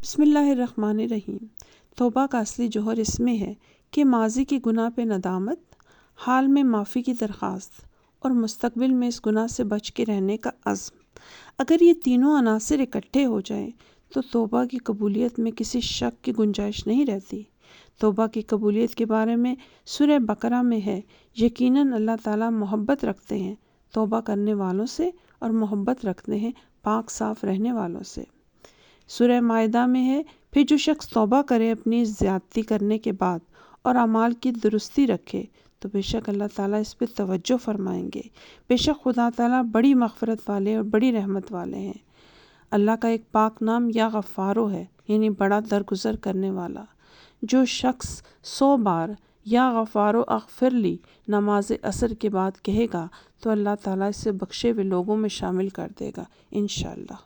बिस्मिल्लाहिर्रहमानिर्रहीम। तौबा का असली जौहर इसमें है कि माजी की गुनाह पे नदामत, हाल में माफ़ी की दरख्वास्त और मुस्तकबिल में इस गुनाह से बच के रहने का अज़्म। अगर ये तीनों अनासर इकट्ठे हो जाएं तो तौबा की कबूलियत में किसी शक की गुंजाइश नहीं रहती। तौबा की कबूलियत के बारे में सूरह बकरा में है, यकीनन अल्लाह ताला मोहब्बत रखते हैं तौबा करने वालों से और मोहब्बत रखते हैं पाक साफ रहने वालों से। सूरह माइदा में है, फिर जो शख्स तौबा करे अपनी ज़्यादती करने के बाद और अमाल की दुरुस्ती रखे तो बेशक अल्लाह ताला इस पर तवज्जो फरमाएंगे। बेशक खुदा ताला बड़ी मग़फ़िरत वाले और बड़ी रहमत वाले हैं। अल्लाह का एक पाक नाम या गफ़ारो है, यानी बड़ा दरगुज़र करने वाला। जो शख्स 100 बार या गफ़ारो अग़फ़िरली नमाज असर के बाद कहेगा तो अल्लाह ताला इसे बख्शे हुए लोगों में शामिल कर देगा इंशाअल्लाह।